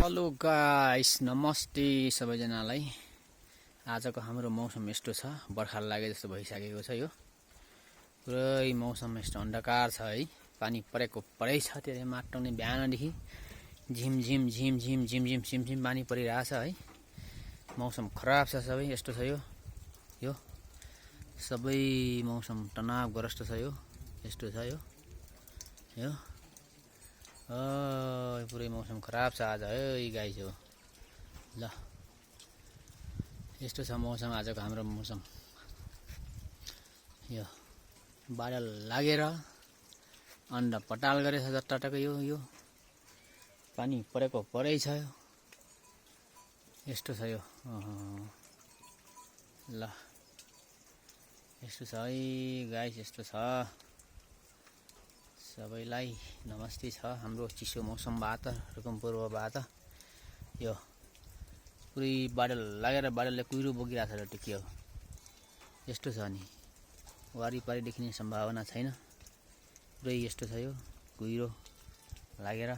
Hello guys, नमस्ते सबैजनालाई। आजको हाम्रो मौसम यस्तो छ, बर्खा लागे जस्तो भइसकेको छ। यो पुरै मौसम यस्तो अन्धकार छ है। पानी परेको परै छ। त्यसले माटाउने बिहानदेखि झिम झिम झिम झिम झिम झिम झिम झिम पानी परिरहेछ है। मौसम खराब छ, सबै यस्तो छ। यो सबै मौसम तनावग्रस्त छ। यो यस्तो छ। यो पुरै मौसम खराब छ आज है गाइस। हो ल, यस्तो छ मौसम आजको हाम्रो मौसम। यो बादल लागेर अन्ध पटाल गरेछ जट्टाटकै। यो पानी परेको परै छ। यस्तो छ यो। ल, यस्तो छ है गाइस, यस्तो छ। सबैलाई नमस्ते छ हाम्रो चिसो मौसमबाट, रुकुम पूर्वबाट। यो पुरै बादल लागेर बादलले कुहिरो बोकिरहेको छ। टिक्यो यस्तो छ। अनि वारिपारि देखिने सम्भावना छैन। पुरै यस्तो छ। यो कुहिरो लागेर